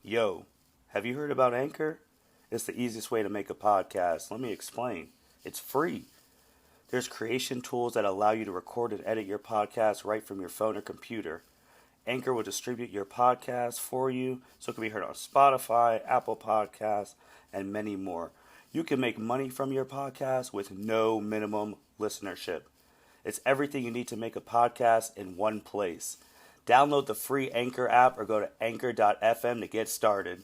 Yo, have you heard about Anchor? It's the easiest way to make a podcast. Let me explain. It's free. There's creation tools that allow you to record and edit your podcast right from your phone or computer. Anchor will distribute your podcast for you so it can be heard on Spotify, Apple Podcasts, and many more. You can make money from your podcast with no minimum listenership. It's everything you need to make a podcast in one place. Download the free Anchor app or go to anchor.fm to get started.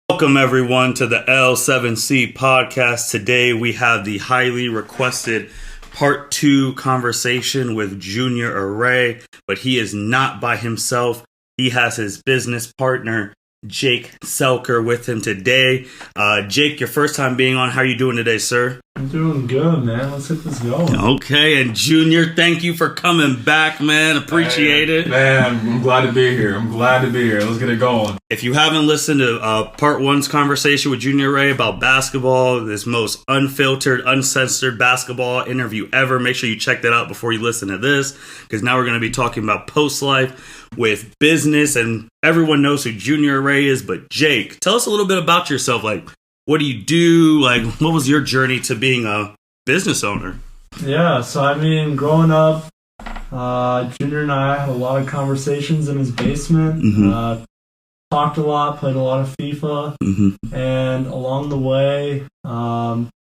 Welcome everyone to the L7C podcast. Today we have the highly requested part 2 conversation with Junior Arrey, but he is not by himself. He has his business partner, Arrey-Selker, with him today. Jake, your first time being on. How are you doing today, sir? I'm doing good, man. Let's get this going. Okay, and Junior, thank you for coming back, man. Appreciate it. Man, I'm glad to be here. Let's get it going. If you haven't listened to part 1's conversation with Junior Arrey about basketball, this most unfiltered, uncensored basketball interview ever, make sure you check that out before you listen to this, because now we're going to be talking about post-life with business, and everyone knows who Junior Arrey is. But Jake, tell us a little bit about yourself. Like, what do you do? Like, what was your journey to being a business owner? Yeah, so I mean, growing up, Junior and I had a lot of conversations in his basement. Mm-hmm. Talked a lot, played a lot of FIFA, and along the way,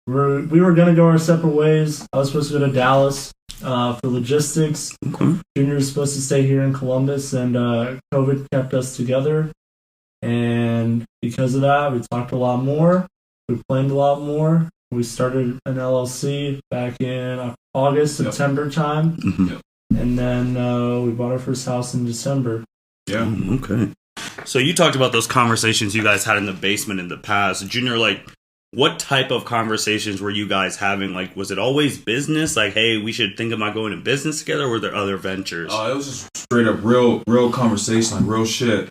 we were going to go our separate ways. I was supposed to go to Dallas for logistics. Okay. Junior was supposed to stay here in Columbus, and COVID kept us together. And because of that, we talked a lot more. We planned a lot more. We started an LLC back in August, September time. Mm-hmm. And then we bought our first house in December. Yeah. Okay. So you talked about those conversations you guys had in the basement in the past. Junior, like, what type of conversations were you guys having? Like, was it always business? Like, hey, we should think about going to business together, or were there other ventures? It was just straight up real conversation, like real shit.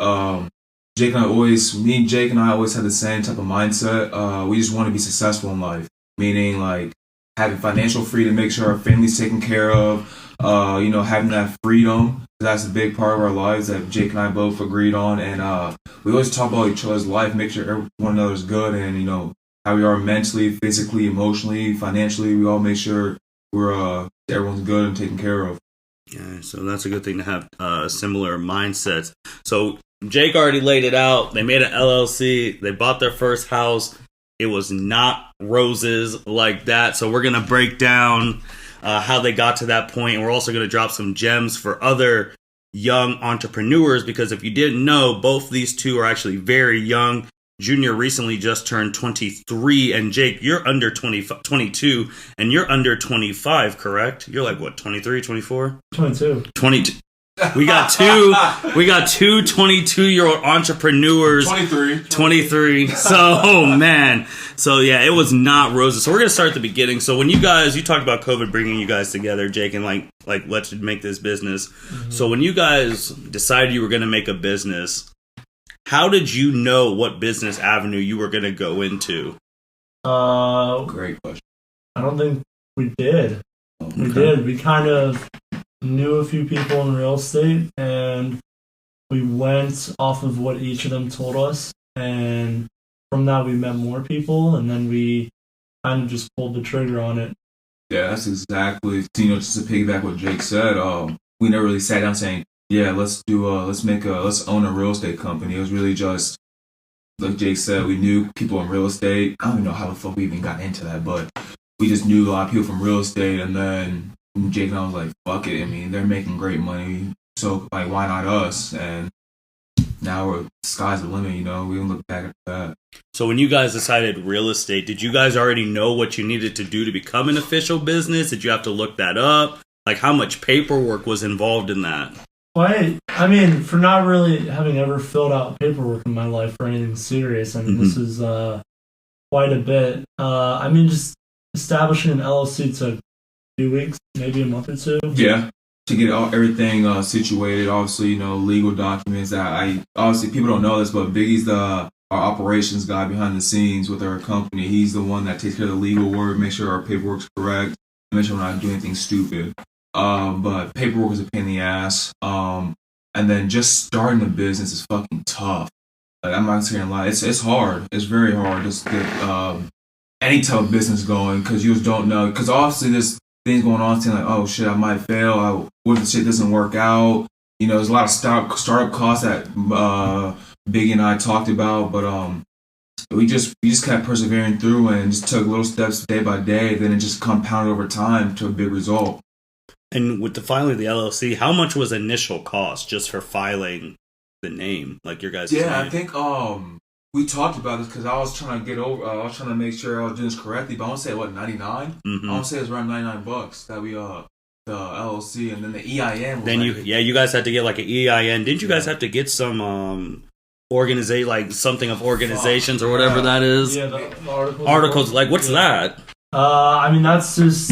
Jake and I always had the same type of mindset. We just want to be successful in life, meaning like having financial freedom, make sure our family's taken care of. Having that freedom. That's a big part of our lives that Jake and I both agreed on, and we always talk about each other's life, make sure one another's good, and how we are mentally, physically, emotionally, financially. We all make sure we're everyone's good and taken care of. Yeah, so that's a good thing to have similar mindsets. So Jake already laid it out. They made an LLC. They bought their first house. It was not roses like that. So we're going to break down how they got to that point. And we're also going to drop some gems for other young entrepreneurs, because if you didn't know, both these two are actually very young. Junior recently just turned 23, and Jake, you're under 22, and you're under 25, correct? You're like, what, 23, 24? 22. 22. We got two 22-year-old entrepreneurs. 23. So, oh man. So yeah, it was not roses. So we're going to start at the beginning. So when you talked about COVID bringing you guys together, Jake, and like let's make this business. Mm-hmm. So when you guys decided you were going to make a business, how did you know what business avenue you were going to go into? Great question. I don't think we did. Okay. We did. We kind of knew a few people in real estate, and we went off of what each of them told us, and from that we met more people, and then we kind of just pulled the trigger on it. Yeah, that's exactly, just to piggyback what Jake said, we never really sat down saying, yeah, let's own a real estate company. It was really just, like Jake said, we knew people in real estate. I don't even know how the fuck we even got into that, but we just knew a lot of people from real estate, and then Jake and I was like, fuck it. I mean, they're making great money, so like, why not us? And now sky's the limit, we don't look back at that. So when you guys decided real estate, did you guys already know what you needed to do to become an official business? Did you have to look that up? Like, how much paperwork was involved in that? Well, I mean, for not really having ever filled out paperwork in my life for anything serious, I mean, this is quite a bit. I mean, just establishing an LLC took a few weeks, maybe a month or two. Yeah. To get everything situated, obviously, legal documents. Obviously people don't know this, but Biggie's our operations guy behind the scenes with our company. He's the one that takes care of the legal work, make sure our paperwork's correct, make sure we're not doing anything stupid. But paperwork is a pain in the ass. And then just starting a business is fucking tough. Like, I'm not saying a lie. It's hard. It's very hard just to get any type of business going because you just don't know. Because obviously there's things going on saying like, oh shit, I might fail. What if the shit doesn't work out? There's a lot of startup costs that Biggie and I talked about, but we just kept persevering through and just took little steps day by day. Then it just compounded over time to a big result. And with the filing of the LLC, how much was initial cost just for filing the name, like your guys' name? I think we talked about this because I was trying to I was trying to make sure I was doing this correctly, but I want to say what, 99? Mm-hmm. I want to say it was around $99 that we the LLC, and then the EIN. Then you guys had to get like an EIN. Didn't you guys have to get some organization, like something of organizations or whatever that is? Yeah, the articles. Like, what's that? I mean, that's just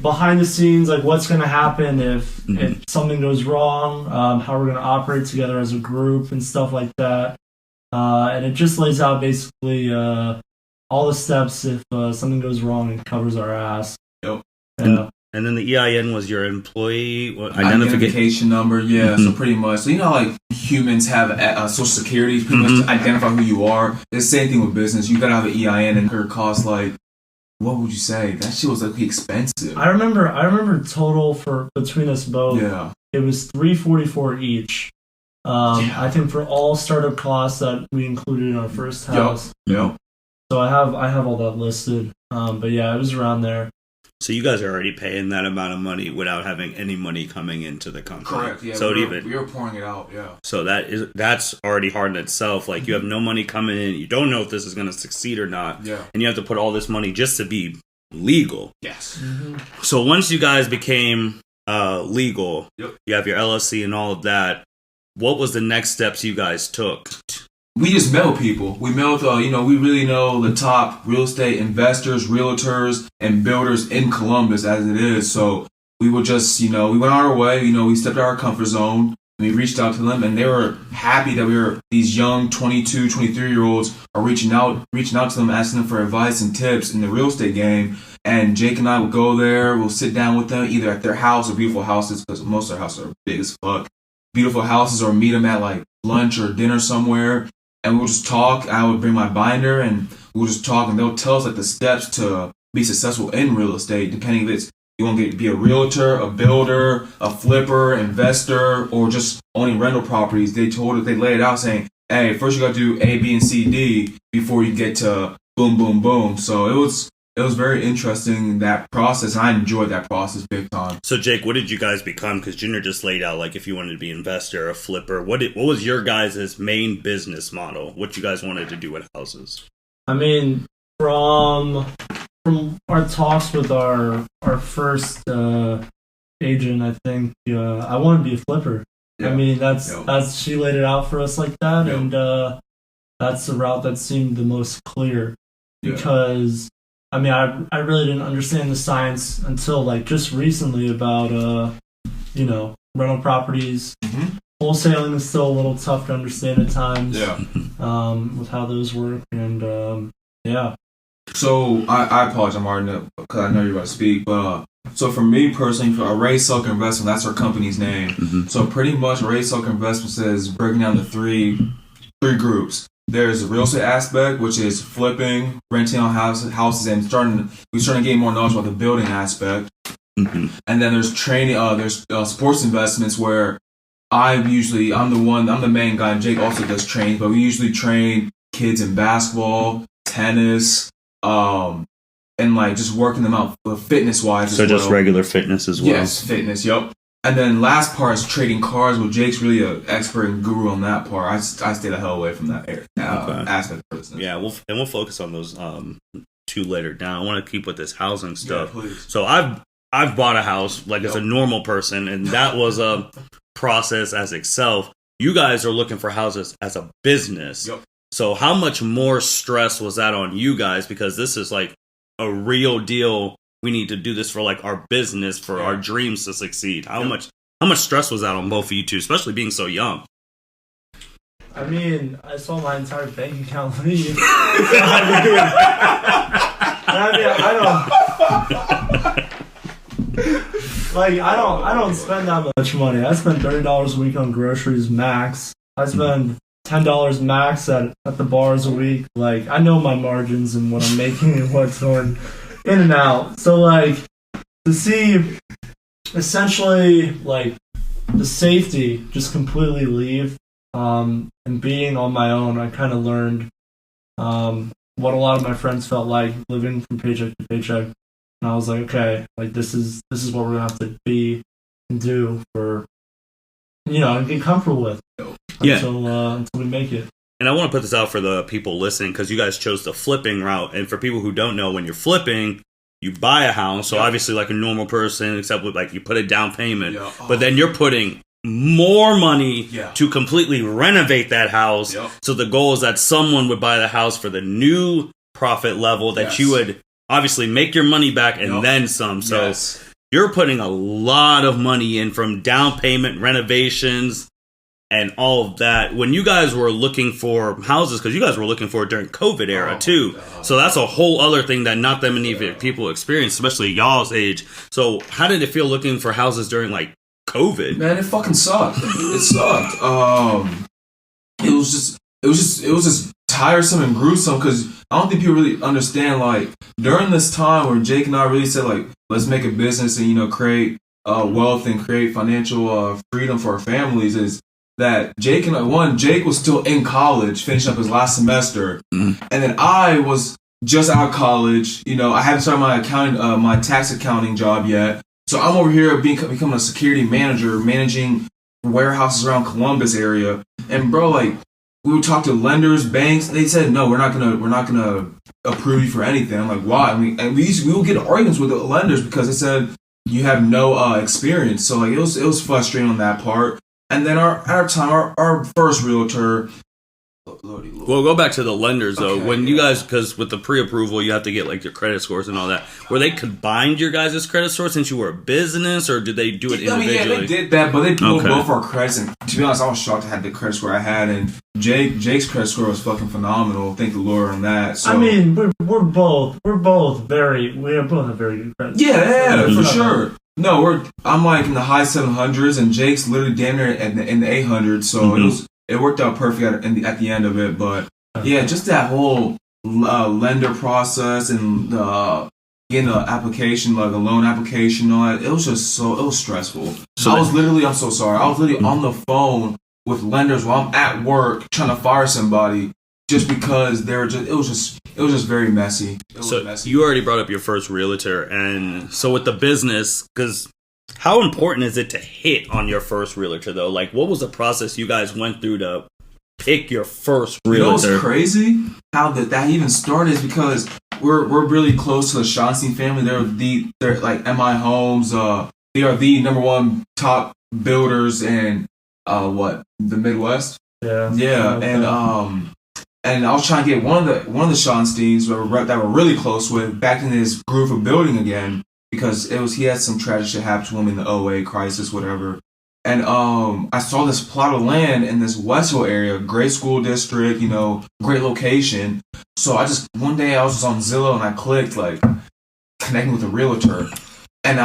behind the scenes, like what's going to happen if something goes wrong, how we're going to operate together as a group and stuff like that. And it just lays out basically all the steps if something goes wrong. It covers our ass. Yep. And then the EIN was your employee identification number. Yeah, so pretty much. So like humans have social security pretty much to identify who you are. It's the same thing with business. You gotta have an EIN, and it costs like, what would you say? That shit was like expensive. I remember total for between us both. Yeah. It was $344 each. I think for all startup costs that we included in our first house. Yep. So I have all that listed. But yeah, it was around there. So you guys are already paying that amount of money without having any money coming into the company. Correct. Yeah. So we were pouring it out. Yeah. So that's already hard in itself. Like you have no money coming in. You don't know if this is going to succeed or not. Yeah. And you have to put all this money just to be legal. Yes. Mm-hmm. So once you guys became legal, yep. You have your LLC and all of that. What was the next steps you guys took? We just met with people. We met with, we really know the top real estate investors, realtors, and builders in Columbus as it is. So we would just, we went on our way. We stepped out of our comfort zone. And we reached out to them, and they were happy that these young 22, 23-year-olds are reaching out to them, asking them for advice and tips in the real estate game. And Jake and I would go there. We'll sit down with them either at their house or beautiful houses, because most of their houses are big as fuck. Beautiful houses, or meet them at like lunch or dinner somewhere. And we'll just talk. I would bring my binder, and we'll just talk, and they'll tell us like the steps to be successful in real estate, depending if it's you want to be a realtor, a builder, a flipper, investor, or just owning rental properties. They laid it out saying, hey, first you got to do A, B, and C, D before you get to boom, boom, boom. So it was very interesting, that process, and I enjoyed that process big time. So Jake, what did you guys become? Because Junior just laid out, like, if you wanted to be an investor, a flipper, what was your guys' main business model? What you guys wanted to do with houses? I mean, from our talks with our first agent, I think I want to be a flipper. Yeah. I mean, that's she laid it out for us like that, and that's the route that seemed the most clear, because I mean, I really didn't understand the science until like just recently about rental properties. Mm-hmm. Wholesaling is still a little tough to understand at times. Yeah. With how those work, and yeah. So I apologize, Martin, because I know you're about to speak. But so for me personally, for Arrey-Selker Investments, that's our company's name. Mm-hmm. So pretty much Arrey-Selker Investments is breaking down the three groups. There's the real estate aspect, which is flipping, renting out houses, and we're starting to gain more knowledge about the building aspect. Mm-hmm. And then there's training. There's sports investments where I'm the main guy, and Jake also does train, but we usually train kids in basketball, tennis, and like just working them out fitness wise. So just regular fitness as well. Yes, fitness. Yep. And then last part is trading cars. Well, Jake's really an expert and guru on that part. I stay the hell away from that aspect of business. Yeah, we'll focus on those two later down. I want to keep with this housing stuff. Yeah, please. So I've bought a house like as a normal person, and that was a process as itself. You guys are looking for houses as a business. Yep. So how much more stress was that on you guys? Because this is like a real deal. We need to do this for like our business, for our dreams to succeed. How much stress was that on both of you two, especially being so young? I mean, I saw my entire bank account leave. I don't spend that much money. I spend $30 a week on groceries max. I spend $10 max at the bars a week. Like, I know my margins and what I'm making and what's going in and out. So, like, to see essentially, like, the safety just completely leave, and being on my own, I kind of learned what a lot of my friends felt like living from paycheck to paycheck. And I was like, okay, like, this is what we're going to have to be and do for, and get comfortable with until we make it. And I want to put this out for the people listening, because you guys chose the flipping route. And for people who don't know, when you're flipping, you buy a house. So obviously like a normal person, except with like you put a down payment. Yeah. But then you're putting more money to completely renovate that house. Yep. So the goal is that someone would buy the house for the new profit level that you would obviously make your money back and then some. So you're putting a lot of money in from down payment, renovations, and all of that. When you guys were looking for houses, because you guys were looking for it during COVID era too. So that's a whole other thing that not that many people experience, especially y'all's age. So how did it feel looking for houses during like COVID? Man, it fucking sucked. It sucked. It was just tiresome and gruesome, because I don't think people really understand, like, during this time where Jake and I really said, like, let's make a business and, create wealth and create financial freedom for our families, is that Jake was still in college, finishing up his last semester, and then I was just out of college. I hadn't started my tax accounting job yet. So I'm over here becoming a security manager, managing warehouses around Columbus area. And bro, like, we would talk to lenders, banks. They said, no, we're not gonna approve you for anything. I'm like, why? I mean, and we would get arguments with the lenders because they said you have no experience. So like, it was frustrating on that part. And then our first realtor. Lordy. Well, go back to the lenders though. Okay, when you guys, because with the pre-approval, you have to get like your credit scores and all that. Were they combined your guys' credit scores since you were a business, or did they do it individually? I mean, they did that, but they pulled both our credits. And to be honest, I was shocked I had the credit score I had, and Jake's credit score was fucking phenomenal. Thank the Lord on that. So. I mean, we're both have very good credit. Yeah, for sure. No, I'm like in the high 700s, and Jake's literally damn near in the 800s. So it worked out perfect at the end of it. But yeah, just that whole lender process and getting an application, like a loan application, and all that, it was stressful. So I'm so sorry. I was literally on the phone with lenders while I'm at work trying to fire somebody just because it was just very messy. You already brought up your first realtor, and so with the business, because how important is it to hit on your first realtor though? Like, what was the process you guys went through to pick your first realtor? What's crazy? How that even started is because we're really close to the Schonstein family. They're like MI Homes. They are the number one top builders in the Midwest. Yeah, and I was trying to get one of the Schonsteins that we're really close with back in his groove of building again, because he had some tragic shit happen to him in the '08 crisis, whatever. And I saw this plot of land in this Westville area, great school district, great location. So one day I was just on Zillow and I clicked like connecting with a realtor, and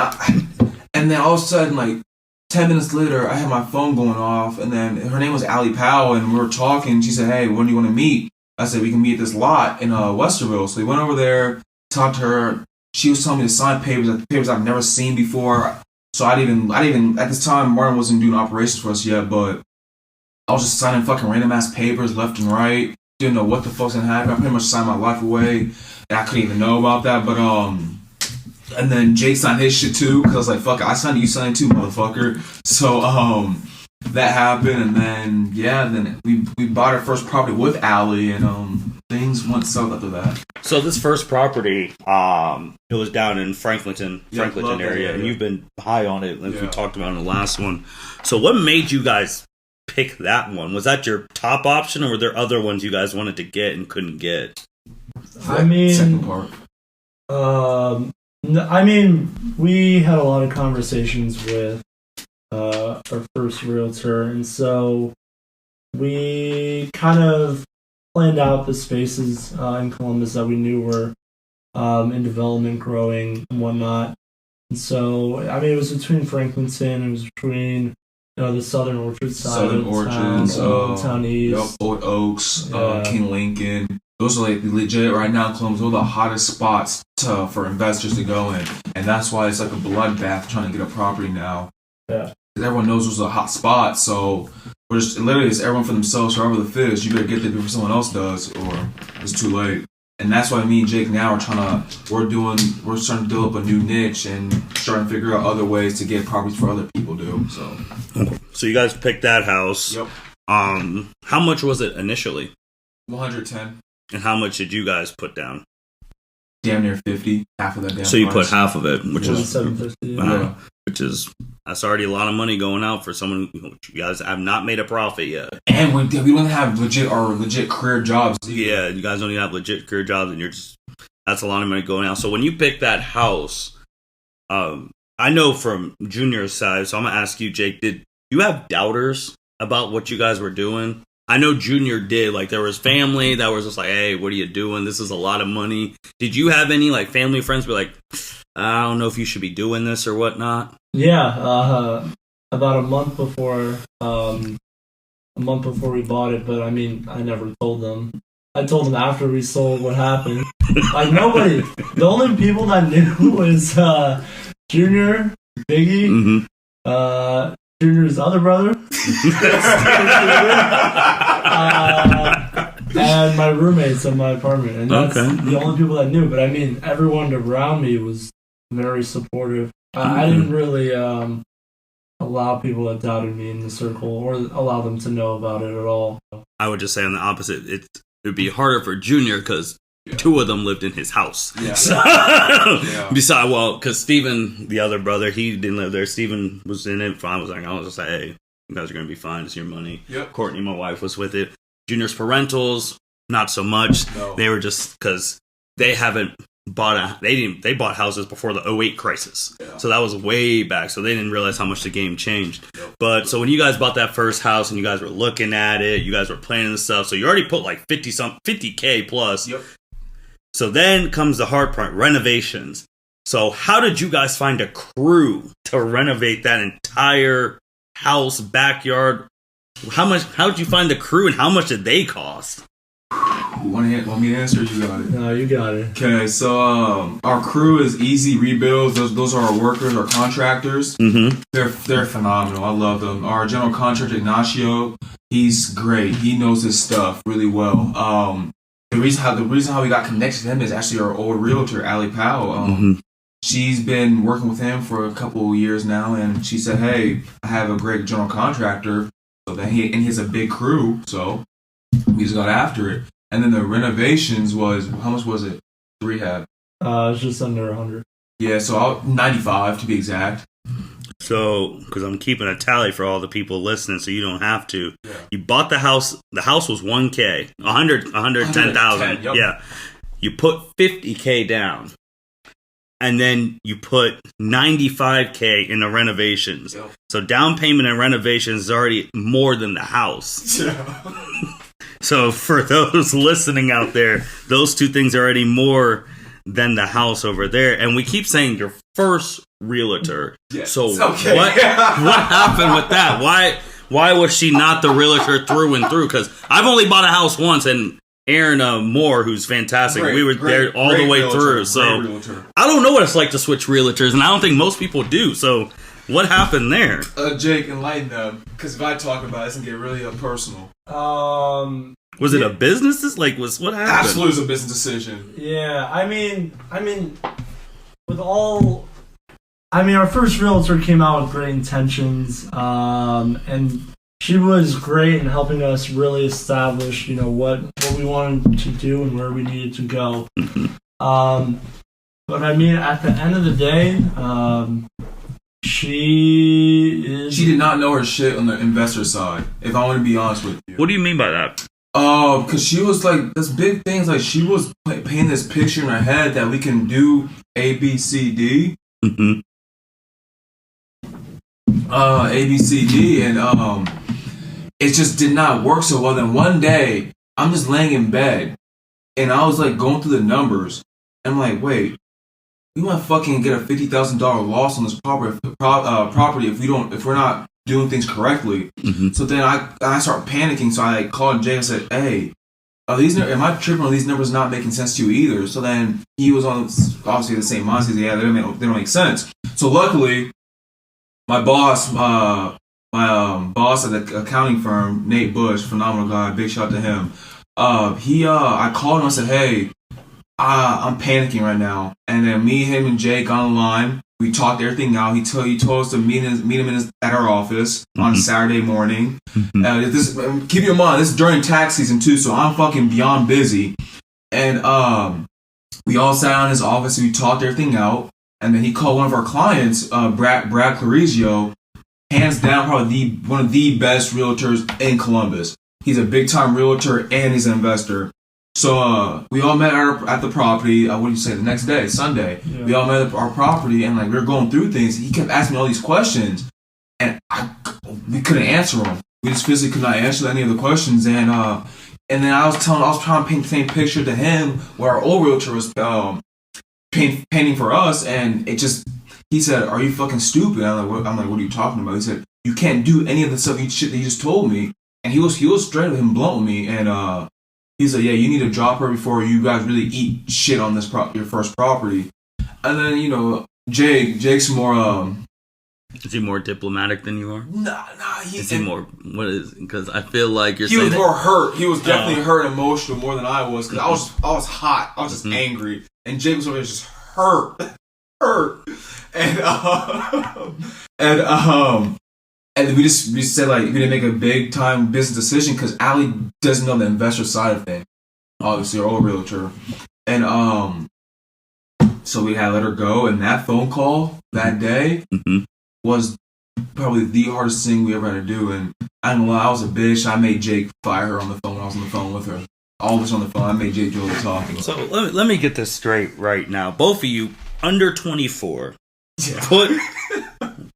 then all of a sudden, like 10 minutes later, I had my phone going off, and then her name was Allie Powell, and we were talking. She said, hey, when do you want to meet? I said, we can meet at this lot in Westerville. So we went over there, talked to her. She was telling me to sign papers I've never seen before. So I didn't even, at this time, Martin wasn't doing operations for us yet, but I was just signing fucking random ass papers left and right. Didn't know what the fuck's gonna happen. I pretty much signed my life away, and I couldn't even know about that, but and then Jake signed his shit too, because I was like, fuck it, I signed it, you signed it too, motherfucker. So, that happened, and then, then we bought our first property with Allie, and, things went south after that. So this first property, it was down in Franklinton area, and you've been high on it, like we talked about in the last one. So what made you guys pick that one? Was that your top option, or were there other ones you guys wanted to get and couldn't get? I mean, second part. I mean, we had a lot of conversations with our first realtor, and so we kind of planned out the spaces in Columbus that we knew were in development, growing, and whatnot. And so, I mean, it was between Franklinton, it was between the Southern Orchard side Southern of Orchards, town, Town East, Old Oaks, Yeah. King Lincoln. Those are like legit right now. Columbus, those are the hottest spots for investors to go in, and that's why it's like a bloodbath trying to get a property now. Yeah. Because everyone knows those are hot spots, so we're just literally it's everyone for themselves. Whoever the fit is, you better get there before someone else does, or it's too late. And that's why me and Jake now are starting to build up a new niche and starting to figure out other ways to get properties for other people to do. So you guys picked that house. Yep. How much was it initially? 110. And how much did you guys put down? Damn near 50. Half of that damn. So you price. put half of it, which is $750. that's already a lot of money going out for someone. You guys have not made a profit yet. And we don't have legit career jobs. Yeah, you guys don't even have legit career jobs, and that's a lot of money going out. So when you pick that house, I know from Junior's side, so I'm gonna ask you, Jake, did you have doubters about what you guys were doing? I know Junior did. Like, there was family that was just like, hey, what are you doing? This is a lot of money. Did you have any, like, family friends be like, I don't know if you should be doing this or whatnot? Yeah, about a month before we bought it, but I mean, I never told them. I told them after we sold what happened. Like, nobody, the only people that knew was Junior, Biggie, Junior's other brother, and my roommates in my apartment. And that's the only people that knew. But I mean, everyone around me was very supportive. I didn't really allow people that doubted me in the circle or allow them to know about it at all. I would just say on the opposite, it would be harder for Junior because two of them lived in his house. Yeah. So, besides, because Steven, the other brother, he didn't live there. Steven was in it. I was just like, hey, you guys are going to be fine. It's your money. Yep. Courtney, my wife, was with it. Junior's parentals, not so much. No. They were just because they haven't bought they bought houses before the '08 crisis. Yeah. So that was way back. So they didn't realize how much the game changed. Yep. But so when you guys bought that first house and you guys were looking at it, you guys were planning the stuff. So you already put like $50K plus. Yep. So then comes the hard part, renovations. So how did you guys find a crew to renovate that entire house, backyard? How did you find the crew and how much did they cost? Want me to answer? You got it. No, you got it. Okay, so our crew is easy rebuilds. Those are our workers, our contractors. Mm-hmm. They're phenomenal. I love them. Our general contractor Ignacio, he's great. He knows his stuff really well. The reason how we got connected to him is actually our old realtor, Allie Powell. She's been working with him for a couple of years now, and she said, "Hey, I have a great general contractor, so that he has a big crew, so we just got after it." And then the renovations was how much was it? The rehab. It's just under 100. Yeah, so 95 to be exact. So, because I'm keeping a tally for all the people listening, so you don't have to. Yeah. You bought the house. The house was $1K, 110,000. Yep. Yeah. You put $50K down, and then you put $95K in the renovations. Yep. So down payment and renovations is already more than the house. Yeah. So for those listening out there, those two things are already more than the house over there. And we keep saying your first realtor. Yeah, So okay. what happened with that? Why was she not the realtor through and through? Because I've only bought a house once, and Aaron Moore, who's fantastic, we were there all the way realtor, through. So I don't know what it's like to switch realtors, and I don't think most people do. So what happened there? Jake, enlighten them, because if I talk about it, it's gonna get really personal. Was it a business? What happened? Absolutely, it's a business decision. Yeah, I mean, our first realtor came out with great intentions, and she was great in helping us really establish, what we wanted to do and where we needed to go. But I mean, at the end of the day, she She did not know her shit on the investor side, if I want to be honest with you. What do you mean by that? Because she was like, this big things, like she was painting this picture in her head that we can do A, B, C, D. Mm-hmm. A, B, C, D, and it just did not work so well. Then one day, I'm just laying in bed, and I was like going through the numbers, and I'm like, wait, we might fucking get a $50,000 loss on this property if we're not doing things correctly. Mm-hmm. So then I start panicking. So I called Jay and said, hey, am I tripping? Are these numbers not making sense to you either? So then he was on obviously the same mindset. Yeah, they don't make sense. So luckily, my boss, boss at the accounting firm, Nate Bush, phenomenal guy, big shout out to him. I called him and said, hey, I'm panicking right now. And then me, him, and Jay got on the line. We talked everything out. He told us to meet him at our office on Saturday morning. Keep in mind, this is during tax season too, so I'm fucking beyond busy. And we all sat in his office and we talked everything out. And then he called one of our clients, Brad Clarizio, hands down probably one of the best realtors in Columbus. He's a big time realtor and he's an investor. So we all met at the property. What do you say? The next day, Sunday, we all met at our property, and like we were going through things. He kept asking me all these questions, and we couldn't answer them. We just physically could not answer any of the questions. And then I was trying to paint the same picture to him where our old realtor was painting for us, and he said, "Are you fucking stupid?" I'm like, "What are you talking about?" He said, "You can't do any of the shit that you just told me." And he was straight with him, blunt with me, and he said, "Yeah, you need to drop her before you guys really eat shit on this your first property." And then Jake's more. Is he more diplomatic than you are? Nah. Is he more? What is? Because I feel like he was more hurt. He was definitely hurt, and emotional more than I was. Because I was hot. I was just angry, and Jake was over there just hurt, and we said like we didn't make a big time business decision because Allie doesn't know the investor side of things. Obviously, our old realtor, and so we had to let her go. And that phone call that day was probably the hardest thing we ever had to do. And I don't know, I was a bitch. I made Jake fire her on the phone when I was on the phone with her. All of us on the phone. I made Jake do all the talking. So let me get this straight right now. Both of you under 24 put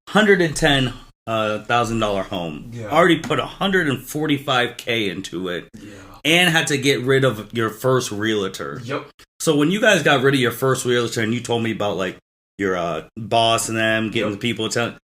$110,000 home. Yeah. Already put $145K into it. Yeah. And had to get rid of your first realtor. Yep. So when you guys got rid of your first realtor and you told me about like your boss and them getting the people telling,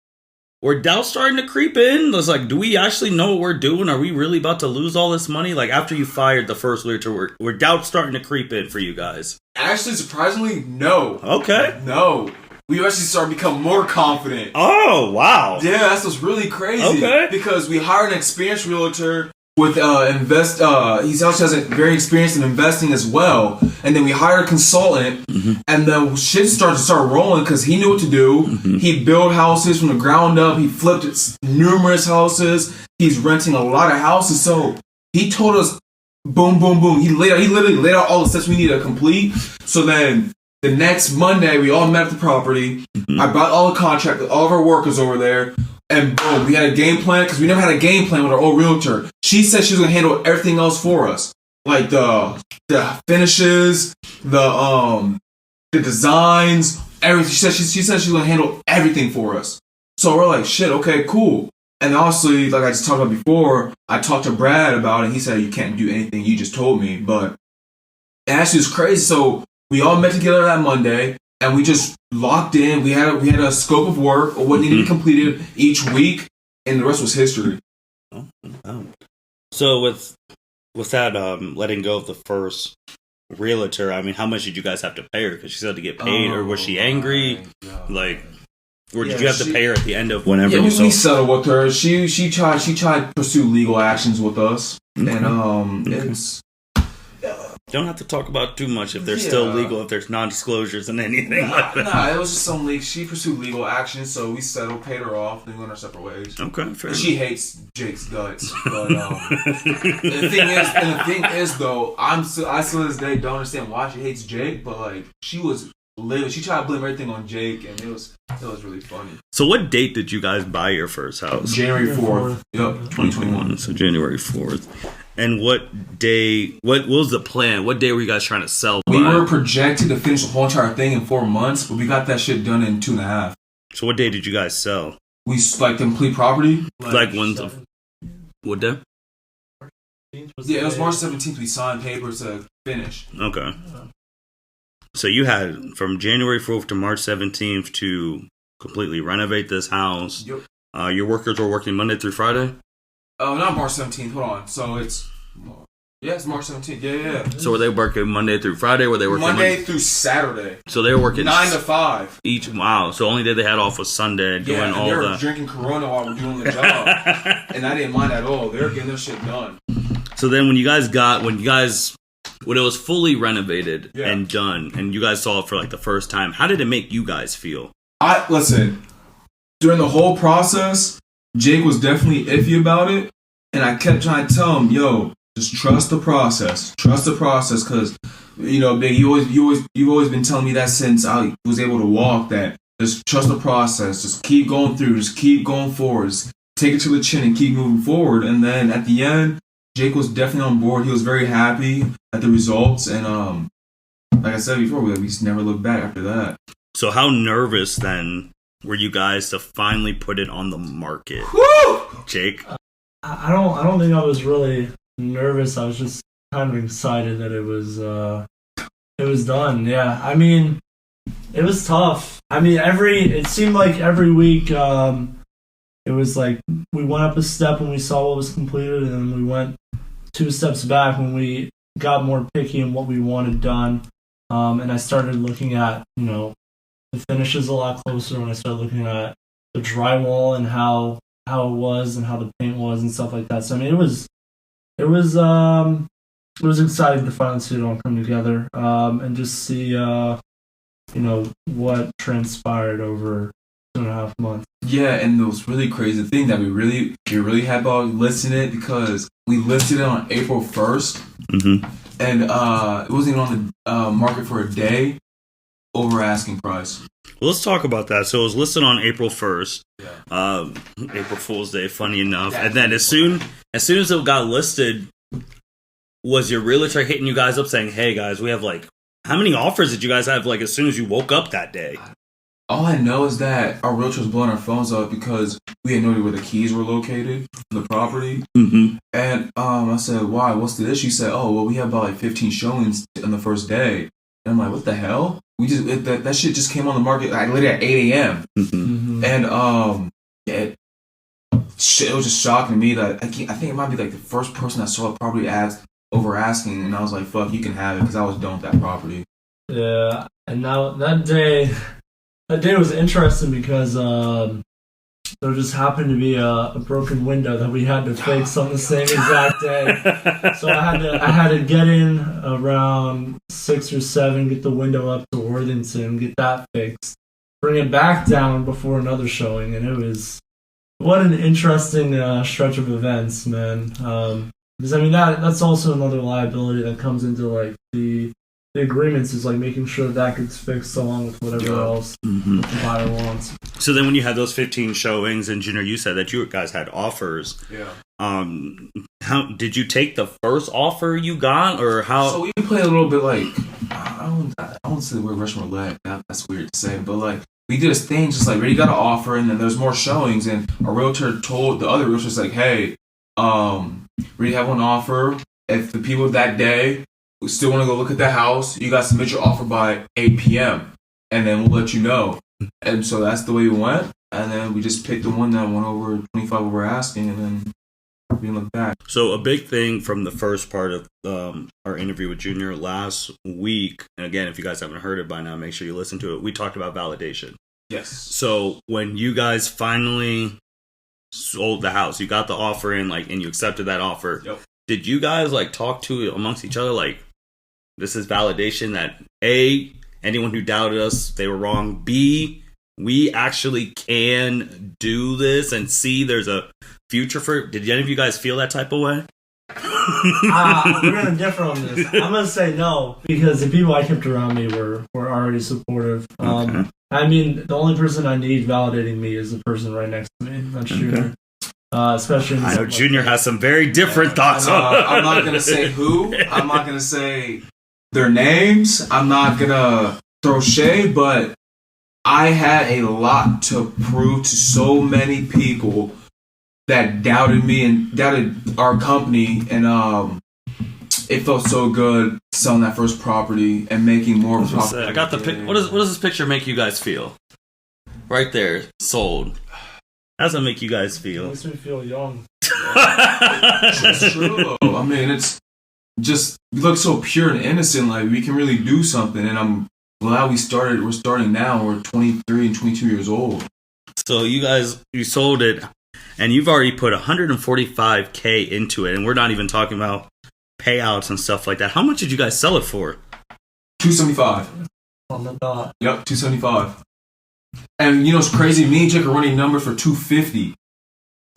were doubts starting to creep in? It's like, do we actually know what we're doing? Are we really about to lose all this money? Like after you fired the first realtor, were doubts starting to creep in for you guys? Actually, surprisingly, no. Okay. No. We actually started to become more confident. Oh, wow. Yeah, that's what's really crazy. Okay. Because we hired an experienced realtor with he also has a very experienced in investing as well. And then we hired a consultant, and the shit started rolling because he knew what to do. He built houses from the ground up. He flipped numerous houses. He's renting a lot of houses. So he told us, boom, boom, boom. He literally laid out all the steps we needed to complete. So then the next Monday, we all met at the property. I brought all of our workers over there. And boom, we had a game plan because we never had a game plan with our old realtor. She said she was gonna handle everything else for us, like the finishes, the designs, everything. She said she was gonna handle everything for us. So we're like, shit, okay, cool. And honestly, like I just talked about before, I talked to Brad about it. He said you can't do anything you just told me, but it actually was crazy. So we all met together that Monday. And we just locked in. We had a scope of work or what needed to be completed each week, and the rest was history. Oh. So with that letting go of the first realtor, I mean, how much did you guys have to pay her? Because she said to get paid, or was she angry? Like, or did you have to pay her at the end of whenever? Yeah, we settled with her. She tried to pursue legal actions with us, and it's. Don't have to talk about too much if they're still legal, if there's non-disclosures and anything like that. Nah, it was just some leak. She pursued legal action, so we settled, paid her off, then went our separate ways. Okay, fair enough. She hates Jake's guts, but the thing is though, I still to this day don't understand why she hates Jake, but like she tried to blame everything on Jake, and it was really funny. So what date did you guys buy your first house? January 4th. Yep, 2021. So January 4th. And what day? What was the plan? What day were you guys trying to sell? We were projected to finish the whole entire thing in 4 months, but we got that shit done in 2.5. So what day did you guys sell? We complete property. Like when's what day? Yeah, it was March 17th. We signed papers to finish. Okay. So you had from January 4th to March 17th to completely renovate this house. Yep. Your workers were working Monday through Friday? Oh, not March 17th. Hold on. So it's March 17th. Yeah. So were they working Monday through Friday? Were they working Monday through Saturday? So they were working 9 to 5 each. Wow. So only day they had off was Sunday, doing all they were the drinking Corona while we're doing the job, and I didn't mind at all. They were getting their shit done. So then when it was fully renovated and done, and you guys saw it for like the first time, how did it make you guys feel? Listen, during the whole process, Jake was definitely iffy about it, and I kept trying to tell him, yo, just trust the process. Trust the process, because, you know, Big, you've always been telling me that since I was able to walk, that just trust the process. Just keep going through. Just keep going forward. Just take it to the chin and keep moving forward. And then at the end, Jake was definitely on board. He was very happy at the results. And like I said before, we just never looked back after that. So how nervous then were you guys to finally put it on the market? Woo! Jake? I don't think I was really nervous. I was just kind of excited that it was done. Yeah. I mean, it was tough. I mean, it seemed like every week, it was like we went up a step when we saw what was completed, and then we went 2 steps back when we got more picky in what we wanted done. And I started looking at, you know, the finishes a lot closer when I started looking at the drywall and how it was and how the paint was and stuff like that. So I mean, it was exciting to finally see it all come together, and just see, you know, what transpired over 2.5 months. Yeah, and it was really crazy. The thing that we really had about listing it, because we listed it on April 1st, and it wasn't even on the market for a day, over asking price. Well, let's talk about that. So it was listed on April 1st. Yeah. April Fool's Day, funny enough. And then as soon as it got listed, was your realtor hitting you guys up saying, hey guys, we have like, how many offers did you guys have like as soon as you woke up that day? All I know is that our realtor was blowing our phones up because we had no idea where the keys were located for the property. And I said, why? What's the issue? She said, oh, well, we have about like 15 showings on the first day. And I'm like, what the hell? That shit just came on the market like literally at 8 a.m. And it was just shocking to me that I think it might be like the first person I saw probably over asking, and I was like, fuck, you can have it, because I was done with that property. Yeah, and now that day was interesting because there just happened to be a broken window that we had to fix on the same exact day. So I had to get in around 6 or 7, get the window up to Worthington, get that fixed, bring it back down before another showing, and it was what an interesting stretch of events, man. Because I mean that's also another liability that comes into like the agreements, is like making sure that gets fixed along with whatever else the buyer wants. So then when you had those 15 showings, and Junior, you said that you guys had offers. Yeah. How did you take the first offer you got, or how? So we play a little bit like, I won't say the word Russian roulette. That's weird to say, but like we did this thing just like, we got an offer, and then there's more showings, and our realtor told the other realtors like, hey, we have one offer. If the people that day still want to go look at the house, you guys submit your offer by 8 p.m. and then we'll let you know. And so that's the way we went. And then we just picked the one that went over 25 over asking, and then we didn't look back. So a big thing from the first part of our interview with Junior last week, and again, if you guys haven't heard it by now, make sure you listen to it. We talked about validation. Yes. So when you guys finally sold the house, you got the offer in, like, and you accepted that offer. Yep. Did you guys like talk to amongst each other like, this is validation that A, anyone who doubted us, they were wrong. B, we actually can do this, and C, there's a future for it. Did any of you guys feel that type of way? We're going to differ on this. I'm going to say no, because the people I kept around me were already supportive. I mean, the only person I need validating me is the person right next to me. That's Junior. especially. I know Junior has some very different thoughts on. I'm not gonna say who. I'm not gonna say their names. I'm not gonna throw shade, but I had a lot to prove to so many people that doubted me and doubted our company, and it felt so good selling that first property and making more profit. I got the pic. What does this picture make you guys feel? Right there, sold. How does it make you guys feel? It makes me feel young. It's true. I mean, it's just we look so pure and innocent. Like we can really do something, and I'm glad we started. We're starting now. We're 23 and 22 years old. So you sold it, and you've already put $145K into it, and we're not even talking about payouts and stuff like that. How much did you guys sell it for? $275. On the dot. Yep, $275. And you know it's crazy. Me and Jake are running numbers for $250.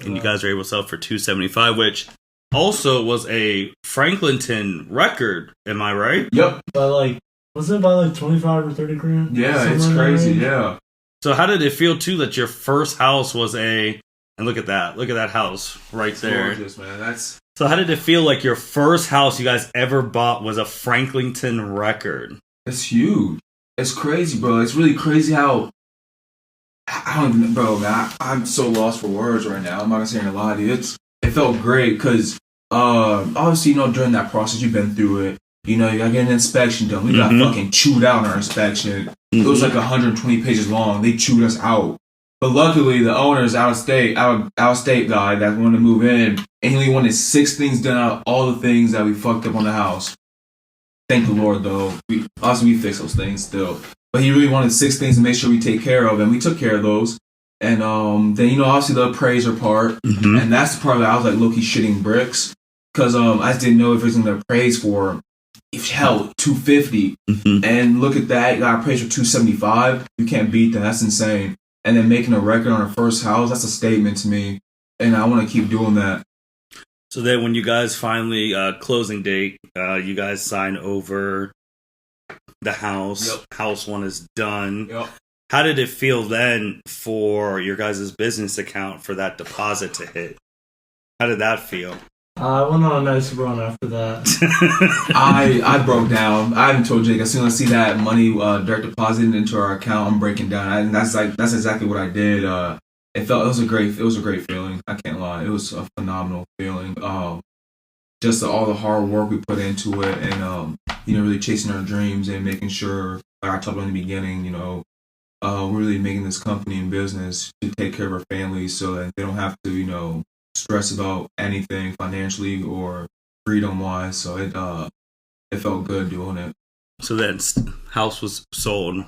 And you guys were able to sell it for $275, which also was a Franklinton record. Am I right? Yep. Was it by 25 or 30 grand? Yeah, it's crazy. Yeah. So how did it feel too that your first house was and look at that house right there. Gorgeous, man. So how did it feel like your first house you guys ever bought was a Franklinton record? It's huge. It's crazy, bro. It's really crazy how I don't even, bro, man. I'm so lost for words right now. I'm not gonna say a lie to you. It felt great because obviously, you know, during that process you've been through it. You know, you gotta get an inspection done. We got fucking chewed out on our inspection. It was like 120 pages long. They chewed us out. But luckily, the owner's out of state guy that wanted to move in, and he only wanted 6 things done out of all the things that we fucked up on the house. Thank the Lord, though. We fixed those things still. But he really wanted 6 things to make sure we take care of, and we took care of those. And then, you know, obviously the appraiser part, and that's the part that I was like low-key shitting bricks, because I just didn't know if it was going to appraise for, hell, $250. And look at that, you got appraised for $275. You can't beat that. That's insane. And then making a record on our first house, that's a statement to me. And I want to keep doing that. So then when you guys finally, closing date, you guys sign over the house. Yep. House 1 is done. Yep. How did it feel then for your guys' business account for that deposit to hit? How did that feel? I went on a nice run after that. I broke down. I haven't told Jake. As soon as I see that money direct deposited into our account, I'm breaking down. And that's exactly what I did. It was a great feeling. I can't lie. It was a phenomenal feeling. Just all the hard work we put into it, and you know, really chasing our dreams and making sure, like I talked about in the beginning, you know, we're really making this company and business to take care of our families so that they don't have to, you know, stress about anything financially or freedom wise. So it felt good doing it. So then house was sold.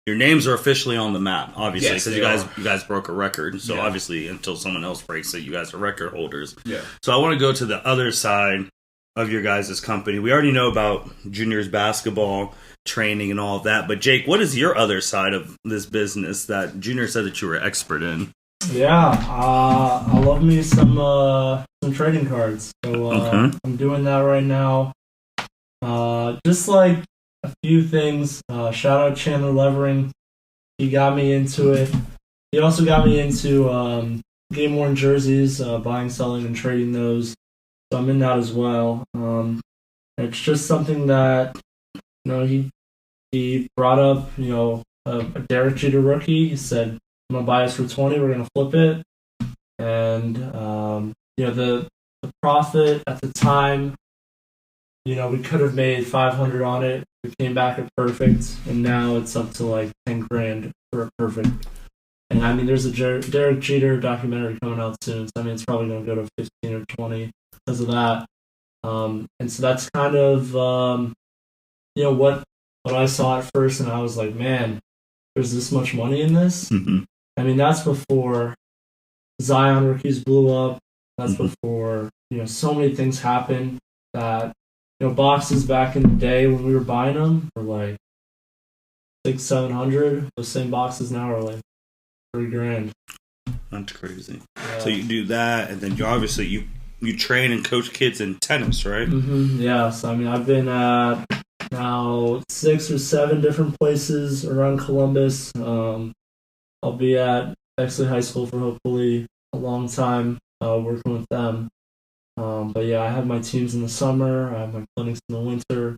Your names are officially on the map, obviously, because you guys broke a record. So obviously, until someone else breaks it, you guys are record holders. Yeah. So I want to go to the other side of your guys' company. We already know about Junior's basketball training and all of that, but Jake, what is your other side of this business that Junior said that you were expert in? Yeah, I love me some trading cards. So I'm doing that right now. Just like a few things. Shout out Chandler Levering. He got me into it. He also got me into game worn jerseys, buying, selling, and trading those. So I'm in that as well. It's just something that, you know, he brought up, you know, a Derek Jeter rookie. He said, I'm gonna buy this for 20. We're gonna flip it, and you know, the profit at the time, you know, we could have made 500 on it. We came back at perfect, and now it's up to like 10 grand for a perfect. And I mean, there's a Derek Jeter documentary coming out soon, so I mean, it's probably gonna go to 15 or 20 because of that. And so that's kind of you know, what I saw at first, and I was like, man, there's this much money in this. I mean, that's before Zion rookies blew up. That's before, you know, so many things happened that, you know, boxes back in the day when we were buying them were like $600-700. Those same boxes now are like $3,000. That's crazy. Yeah. So you do that, and then you obviously you train and coach kids in tennis, right? Yeah. So I mean, I've been at now 6 or 7 different places around Columbus. I'll be at Bexley High School for hopefully a long time working with them. But yeah, I have my teams in the summer. I have my clinics in the winter.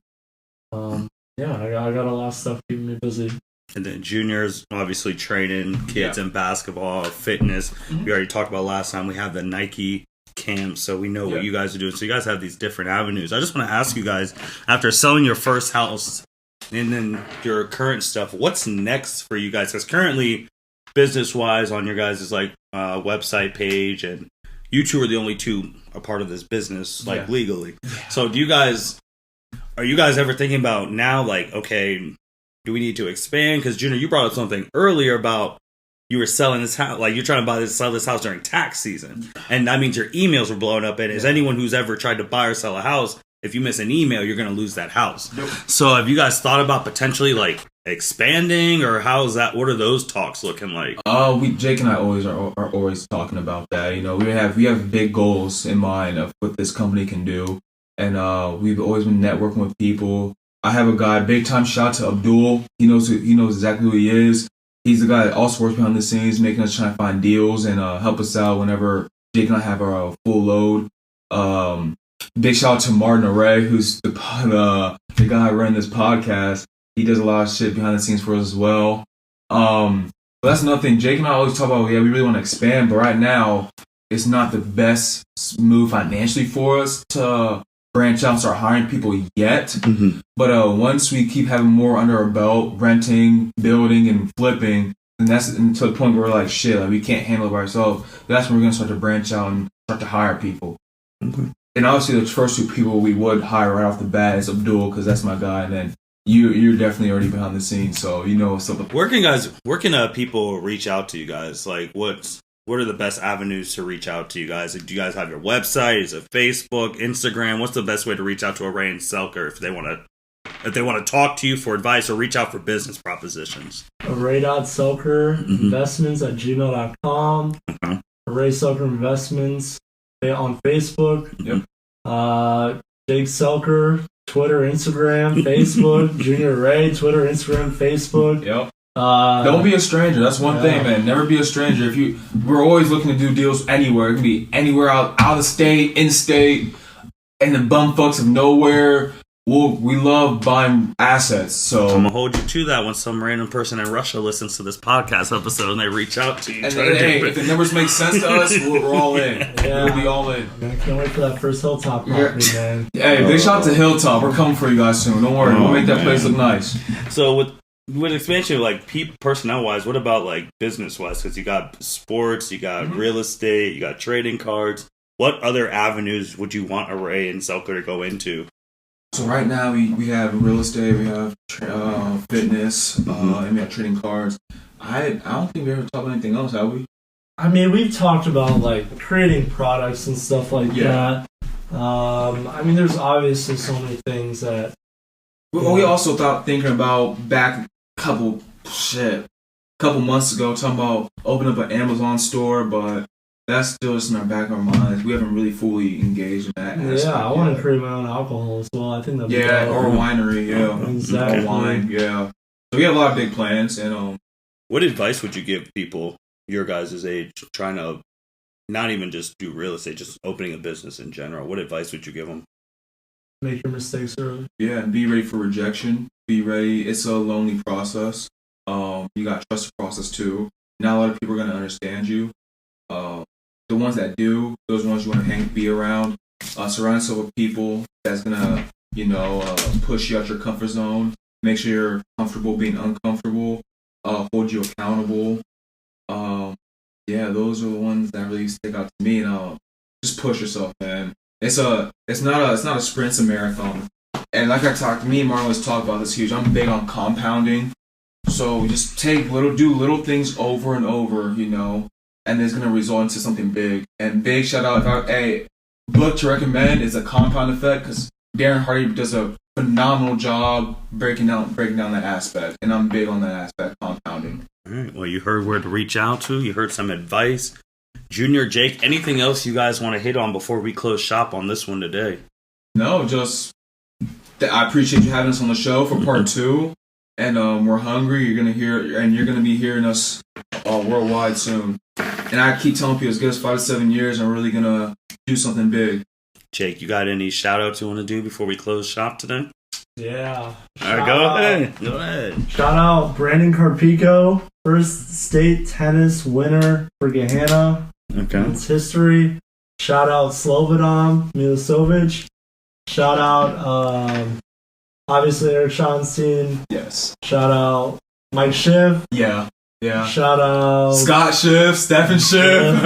I got a lot of stuff keeping me busy. And then juniors, obviously training kids in basketball, fitness. We already talked about last time. We have the Nike camp, so we know what you guys are doing. So you guys have these different avenues. I just want to ask you guys, after selling your first house and then your current stuff, what's next for you guys? Because currently, business-wise, on your guys' website page, and you two are the only two a part of this business, legally. So are you guys ever thinking about now, okay, do we need to expand? Because Junior, you brought up something earlier about you were selling this house, you're trying to sell this house during tax season, and that means your emails were blowing up. And as anyone who's ever tried to buy or sell a house, if you miss an email, you're going to lose that house. Nope. So have you guys thought about potentially expanding, or how's that? What are those talks looking like? Jake and I are always talking about that. We have big goals in mind of what this company can do, and we've always been networking with people. I have a guy, big time shout to Abdul. He knows exactly who he is. He's the guy that also works behind the scenes, making us try to find deals and help us out whenever Jake and I have our full load. Big shout out to Martin Array, who's the guy running this podcast. He does a lot of shit behind the scenes for us as well. But that's another thing. Jake and I always talk about, we really want to expand, but right now it's not the best move financially for us to branch out and start hiring people yet. Mm-hmm. But once we keep having more under our belt, renting, building, and flipping, and that's to the point where we're like, shit, we can't handle it by ourselves. That's when we're going to start to branch out and start to hire people. Mm-hmm. And obviously the first two people we would hire right off the bat is Abdul, because that's my guy, and then you're definitely already behind the scenes, so you know something. Where can people reach out to you guys? What are the best avenues to reach out to you guys? Do you guys have your website? Is it Facebook, Instagram? What's the best way to reach out to Arrey-Selker if they want to talk to you for advice or reach out for business propositions? Arrey-Selker Investments at gmail.com. Arrey-Selker Investments on Facebook. Yep. Jake Selker, Twitter, Instagram, Facebook. Junior Ray, Twitter, Instagram, Facebook. Yep. Don't be a stranger. That's one thing, man. Never be a stranger. We're always looking to do deals anywhere. It can be anywhere out of state, in state, and the bumfucks of nowhere. We love buying assets. So I'm gonna hold you to that when some random person in Russia listens to this podcast episode and they reach out to you. And if the numbers make sense to us, we're all in. We'll be all in. I can't wait for that first Hilltop property, man. Hey, big shout out to Hilltop. We're coming for you guys soon. Don't worry. We'll make that place look nice. So with expansion, personnel wise, what about business wise? Because you got sports, you got real estate, you got trading cards. What other avenues would you want Arrey-Selker to go into? So right now we have real estate, we have fitness, and we have trading cards. I don't think we ever talked about anything else, have we? I mean, we've talked about creating products and stuff like that. I mean, there's obviously so many things that. We also thinking about back couple months ago, talking about opening up an Amazon store, but that's still just in our back of our minds. We haven't really fully engaged in that. I want to create my own alcohol as well. I think that'd be or a winery, exactly. Or wine, So we have a lot of big plans, and what advice would you give people your guys' age trying to not even just do real estate, just opening a business in general? What advice would you give them? Make your mistakes early. Yeah, and be ready for rejection. Be ready. It's a lonely process. You got to trust the process too. Not a lot of people are going to understand you. The ones that do, those ones you want to be around. Surround yourself with people that's going to, push you out your comfort zone. Make sure you're comfortable being uncomfortable. Hold you accountable. Those are the ones that really stick out to me. And just push yourself, man. It's not a sprint, it's a marathon. And like me and Marlon always talk about this huge. I'm big on compounding. So just do little things over and over, and it's gonna result into something big. And big shout out, book to recommend is A Compound Effect, because Darren Hardy does a phenomenal job breaking down that aspect, and I'm big on that aspect, compounding. All right. Well, you heard where to reach out to. You heard some advice. Junior, Jake, anything else you guys want to hit on before we close shop on this one today? No, just I appreciate you having us on the show for part 2. And we're hungry. You're gonna be hearing us worldwide soon. And I keep telling people it's good as 5 to 7 years. I'm really gonna do something big. Jake, you got any shout outs you want to do before we close shop today? Yeah. All right, go ahead. Go ahead. Shout out Brandon Carpico, first state tennis winner for Gahanna. Okay. It's history. Shout out Slobodan Milosevic. Shout out, obviously, Eric Schonstein. Yes. Shout out Mike Schiff. Yeah. Yeah. Shout out Scott Schiff, Stephen Schiff.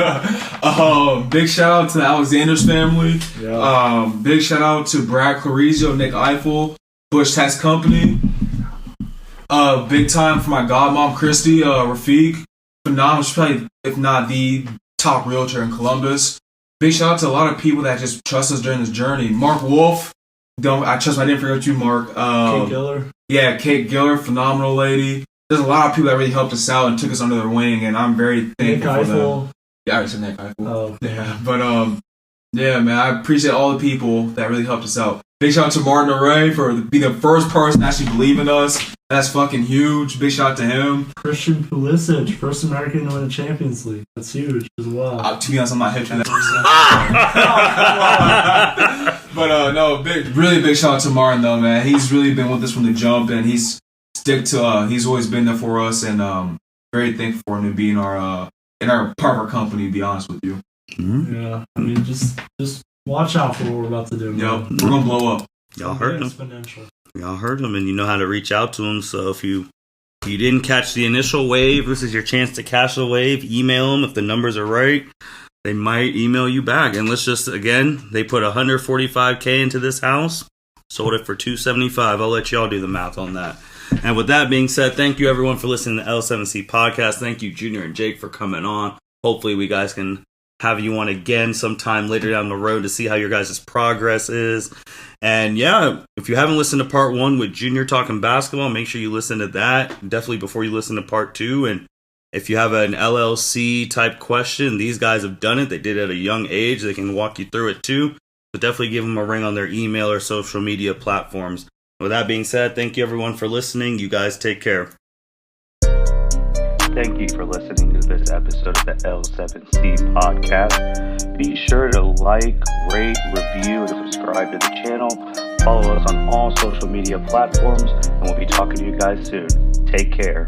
Big shout out to the Alexander's family. Yeah. Big shout out to Brad Clarizio, Nick Eiffel, Bush Tax Company. Big time for my godmom, Christy, Rafiq. Phenomenal. She's probably, if not the top realtor in Columbus. Big shout out to a lot of people that just trust us during this journey. Mark Wolf. I didn't forget you, Mark. Kate Giller. Yeah, Kate Giller, phenomenal lady. There's a lot of people that really helped us out and took us under their wing, and I'm very thankful Nick for Eiffel. them. Yeah, I already said Nick Eiffel. Oh, yeah. But yeah, man, I appreciate all the people that really helped us out. Big shout out to Martin Array for being the first person to actually believe in us. That's fucking huge. Big shout out to him. Christian Pulisic, first American to win a Champions League. That's huge as well. To be honest, I'm not hip to that person. But no, really big shout out to Martin though, man. He's really been with us from the jump, and he's always been there for us, and very thankful for him to be in our part of our company. To be honest with you. Mm-hmm. Yeah, I mean, just watch out for what we're about to do. Yep, we're gonna blow up. Y'all heard him. Exponential. Y'all heard him, and you know how to reach out to him. So if you didn't catch the initial wave, this is your chance to catch the wave. Email them if the numbers are right. They might email you back. And let's just, again, they put $145K into this house, sold it for $275. I'll let y'all do the math on that. And with that being said, thank you everyone for listening to the L7C podcast. Thank you, Junior and Jake, for coming on. Hopefully we guys can have you on again sometime later down the road to see how your guys' progress is. And yeah, if you haven't listened to part 1 with Junior talking basketball, make sure you listen to that definitely before you listen to part 2. And if you have an LLC type question, these guys have done it. They did it at a young age. They can walk you through it too. So definitely give them a ring on their email or social media platforms. With that being said, thank you everyone for listening. You guys take care. Thank you for listening to this episode of the L7C podcast. Be sure to like, rate, review, and subscribe to the channel. Follow us on all social media platforms, and we'll be talking to you guys soon. Take care.